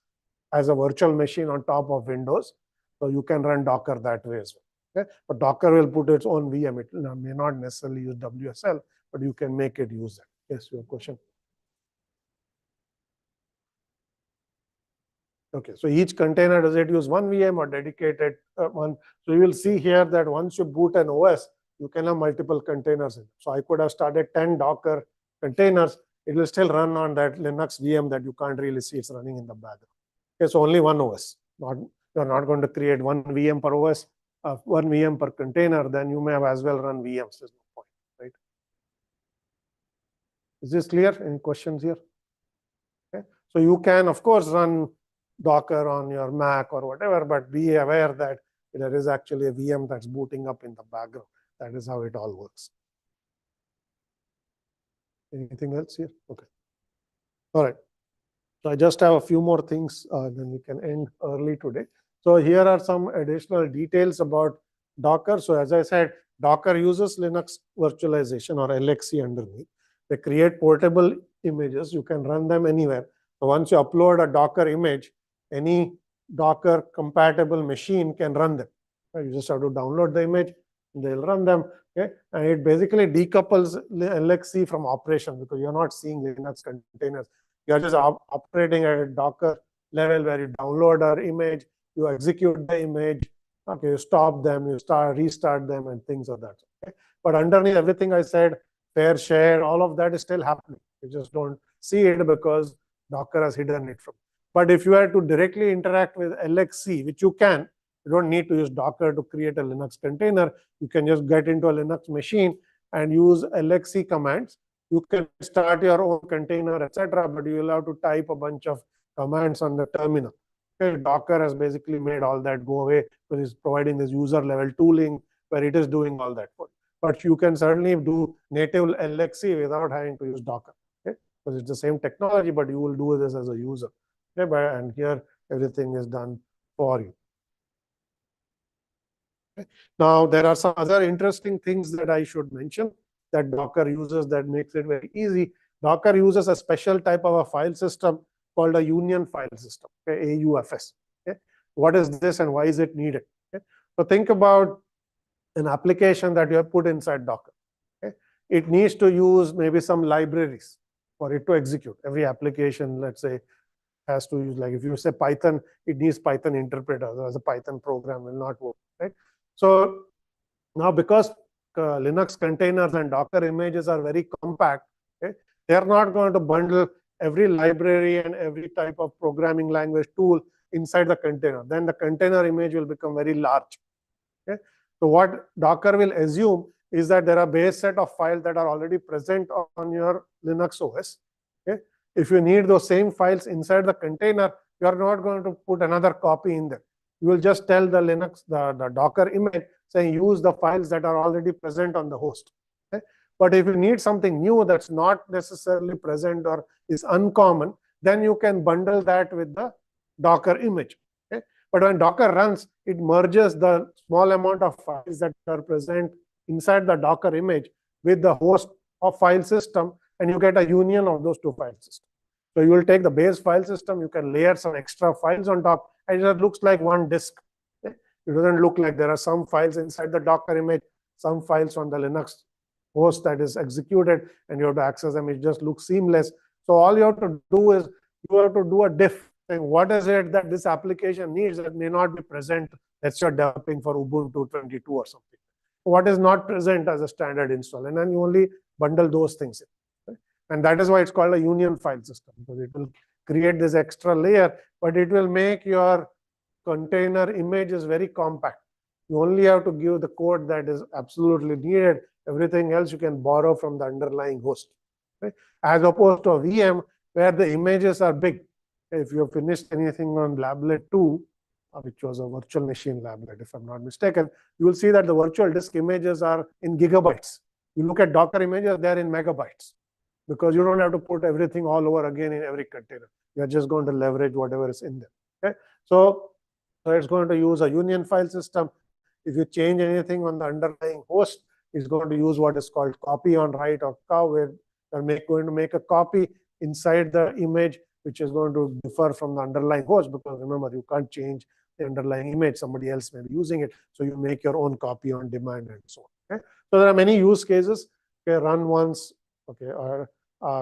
as a virtual machine on top of Windows. So you can run Docker that way as well. Okay? But Docker will put its own VM. It may not necessarily use WSL, but you can make it use that. Yes, your question. Okay, so each container, does it use one VM or dedicated one? So you will see here that once you boot an OS, you can have multiple containers in. So I could have started 10 Docker containers. It will still run on that Linux VM that you can't really see. It's running in the background. Okay, so only one OS. You're not going to create one VM per OS, one VM per container. Then you may have as well run VMs. There's no point, right? Is this clear? Any questions here? Okay. So you can, of course, run Docker on your Mac or whatever, but be aware that there is actually a VM that's booting up in the background. That is how it all works. Anything else here? Okay. All right. So I just have a few more things, then we can end early today. So here are some additional details about Docker. So as I said, Docker uses Linux virtualization or LXC underneath. They create portable images. You can run them anywhere. So once you upload a Docker image, any Docker compatible machine can run them. You just have to download the image, they'll run them. Okay, and it basically decouples LXC from operation because you're not seeing Linux containers. You're just operating at a Docker level where you download our image, you execute the image, okay, you stop them, you restart them, and things of that. Okay? But underneath everything I said, fair share, all of that is still happening. You just don't see it because Docker has hidden it from. But if you are to directly interact with LXC, which you can, you don't need to use Docker to create a Linux container. You can just get into a Linux machine and use LXC commands. You can start your own container, etc., but you will have to type a bunch of commands on the terminal. Okay, Docker has basically made all that go away because it's providing this user level tooling where it is doing all that for you. But you can certainly do native LXC without having to use Docker. Okay, because it's the same technology, but you will do this as a user. Okay, and here everything is done for you. Okay. Now there are some other interesting things that I should mention that Docker uses that makes it very easy. Docker uses a special type of a file system called a union file system, okay, AUFS. Okay. What is this and why is it needed? Okay. So think about an application that you have put inside Docker. Okay. It needs to use maybe some libraries for it to execute. Every application, let's say, has to use, like if you say Python, it needs Python interpreter. Otherwise, a Python program will not work, right? So now because Linux containers and Docker images are very compact, okay, they're not going to bundle every library and every type of programming language tool inside the container. Then the container image will become very large. Okay? So what Docker will assume is that there are base set of files that are already present on your Linux OS. Okay? If you need those same files inside the container, you are not going to put another copy in there. You will just tell the Linux, the Docker image, saying use the files that are already present on the host. Okay? But if you need something new that's not necessarily present or is uncommon, then you can bundle that with the Docker image. Okay? But when Docker runs, it merges the small amount of files that are present inside the Docker image with the host of file system, and you get a union of those two file systems. So you will take the base file system, you can layer some extra files on top, and it looks like one disk. Okay? It doesn't look like there are some files inside the Docker image, some files on the Linux host that is executed, and you have to access them. It just looks seamless. So all you have to do is you have to do a diff, saying what is it that this application needs that may not be present. Let's say you're developing for Ubuntu 22 or something. what is not present as a standard install, and then you only bundle those things in. Right? And that is why it's called a union file system, because it will create this extra layer, but it will make your container images very compact. You only have to give the code that is absolutely needed. Everything else you can borrow from the underlying host. Right? As opposed to a VM where the images are big. If you have finished anything on Lablet 2, which was a virtual machine lablet, if I'm not mistaken, you will see that the virtual disk images are in gigabytes. You look at Docker images, they're in megabytes, because you don't have to put everything all over again in every container. You're just going to leverage whatever is in there. Okay? So it's going to use a union file system. If you change anything on the underlying host, it's going to use what is called copy on write or cow, where you're going to make a copy inside the image, which is going to differ from the underlying host, because remember, you can't change the underlying image. Somebody else may be using it. So you make your own copy on demand and so on. Okay? So there are many use cases. Okay, run once, okay, or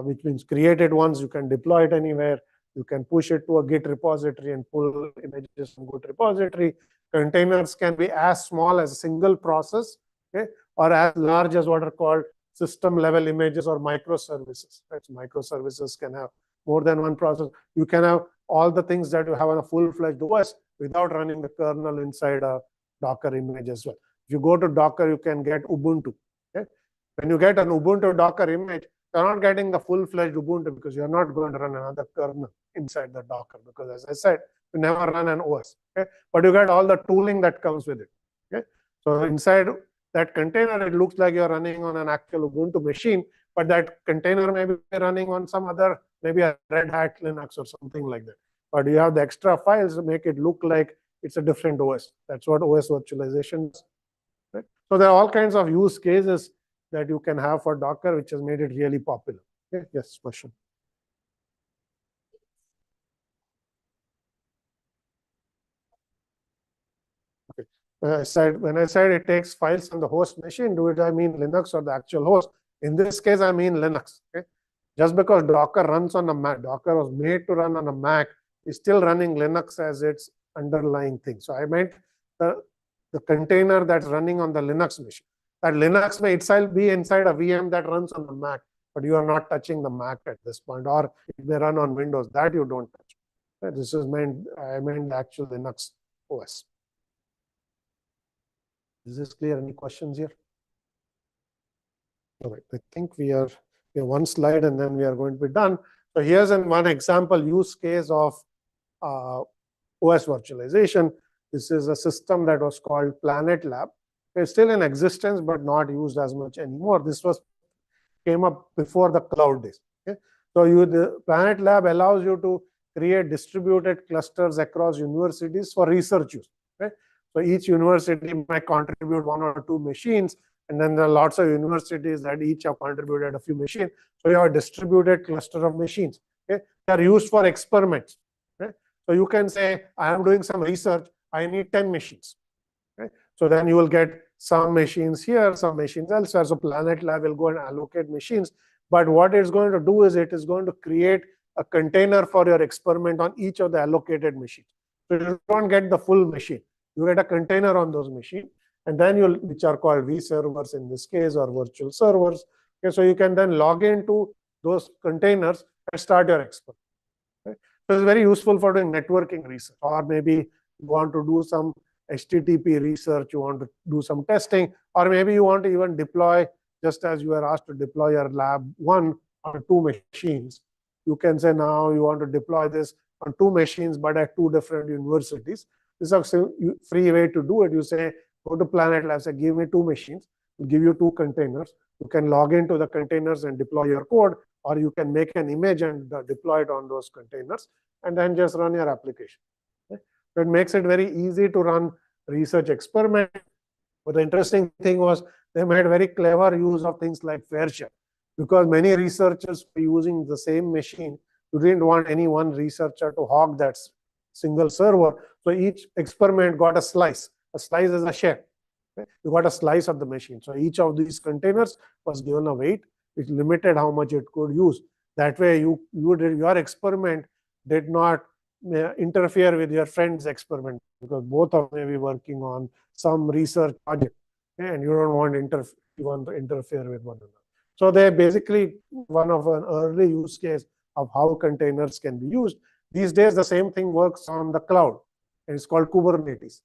which means create it once, you can deploy it anywhere. You can push it to a Git repository and pull images from Git repository. Containers can be as small as a single process, okay, or as large as what are called system level images or microservices. Right? So microservices can have more than one process. You can have all the things that you have on a full-fledged OS without running the kernel inside a Docker image as well. If you go to Docker, you can get Ubuntu. Okay? When you get an Ubuntu Docker image, you're not getting the full-fledged Ubuntu, because you're not going to run another kernel inside the Docker, because as I said, you never run an OS. Okay? But you get all the tooling that comes with it. Okay? So inside that container, it looks like you're running on an actual Ubuntu machine, but that container may be running on some other, maybe a Red Hat Linux or something like that. But you have the extra files to make it look like it's a different OS. That's what OS virtualization is. Right? So there are all kinds of use cases that you can have for Docker, which has made it really popular. Okay? Yes, question. Okay. When I said it takes files on the host machine, do it I mean Linux or the actual host? In this case, I mean Linux. Okay? Just because Docker runs on a Mac, Docker was made to run on a Mac, is still running Linux as its underlying thing. So I meant the container that's running on the Linux machine. That Linux may itself be inside a VM that runs on the Mac, but you are not touching the Mac at this point, or it may run on Windows. That you don't touch. This is I meant the actual Linux OS. Is this clear? Any questions here? All right, I think we have one slide and then we are going to be done. So here's one example use case of OS virtualization. This is a system that was called Planet Lab. It's still in existence, but not used as much anymore. This came up before the cloud days. Okay? So the Planet Lab allows you to create distributed clusters across universities for research use. Okay? So each university might contribute 1 or 2 machines, and then there are lots of universities that each have contributed a few machines. So you have a distributed cluster of machines. Okay? They are used for experiments. Okay? So you can say, I am doing some research, I need 10 machines. Okay? So then you will get some machines here, some machines elsewhere. So Planet Lab will go and allocate machines. But what it's going to do is it is going to create a container for your experiment on each of the allocated machines. So you don't get the full machine. You get a container on those machines, and then which are called vServers in this case, or virtual servers. Okay, so you can then log into those containers and start your experiment. Okay? So it's very useful for doing networking research, or maybe you want to do some HTTP research, you want to do some testing, or maybe you want to even deploy, just as you are asked to deploy your lab 1 on 2 machines. You can say now you want to deploy this on 2 machines, but at 2 different universities. This is a free way to do it. You say, go to Planet Lab, say, give me 2 machines. We'll give you 2 containers. You can log into the containers and deploy your code, or you can make an image and deploy it on those containers, and then just run your application. Okay? So it makes it very easy to run research experiment. But the interesting thing was they made very clever use of things like fair share, because many researchers were using the same machine. You didn't want any one researcher to hog that single server. So each experiment got a slice. A slice is a share. Okay? You got a slice of the machine. So each of these containers was given a weight, which limited how much it could use. That way, your experiment did not interfere with your friend's experiment, because both of them may be working on some research project. Okay? And you don't want you want to interfere with one another. So they're basically one of an early use case of how containers can be used. These days, the same thing works on the cloud, and it's called Kubernetes,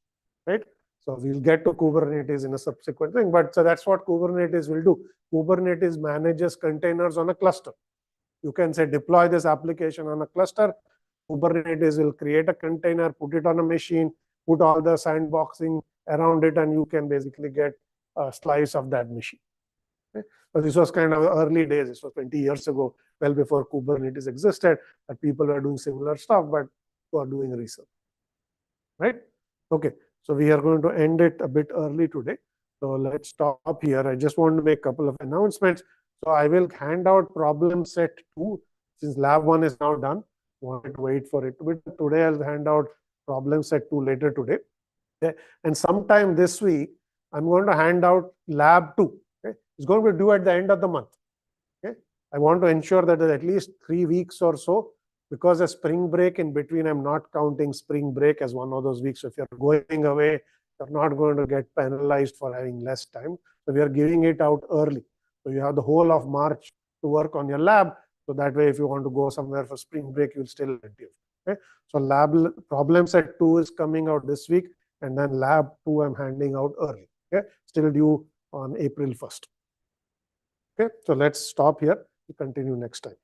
right? So we'll get to Kubernetes in a subsequent thing, but so that's what Kubernetes will do. Kubernetes manages containers on a cluster. You can say deploy this application on a cluster. Kubernetes will create a container, put it on a machine, put all the sandboxing around it, and you can basically get a slice of that machine. Okay? So this was kind of early days. This was 20 years ago, well before Kubernetes existed, that people were doing similar stuff, but who are doing research, right? Okay, so we are going to end it a bit early today. So let's stop here. I just want to make a couple of announcements. So I will hand out problem set 2, since lab 1 is now done. Wanted to wait for it. But today I'll hand out problem set 2 later today. Okay? And sometime this week, I'm going to hand out lab 2. Okay? It's going to be due at the end of the month. Okay? I want to ensure that there's at least 3 weeks or so, because a spring break in between, I'm not counting spring break as one of those weeks. So if you're going away, you're not going to get penalized for having less time. So we are giving it out early. So you have the whole of March to work on your lab. So that way, if you want to go somewhere for spring break, you'll still get it. Okay? So lab problem set 2 is coming out this week, and then lab 2 I'm handing out early. Okay? Still due on April 1st. Okay, so let's stop here. We'll continue next time.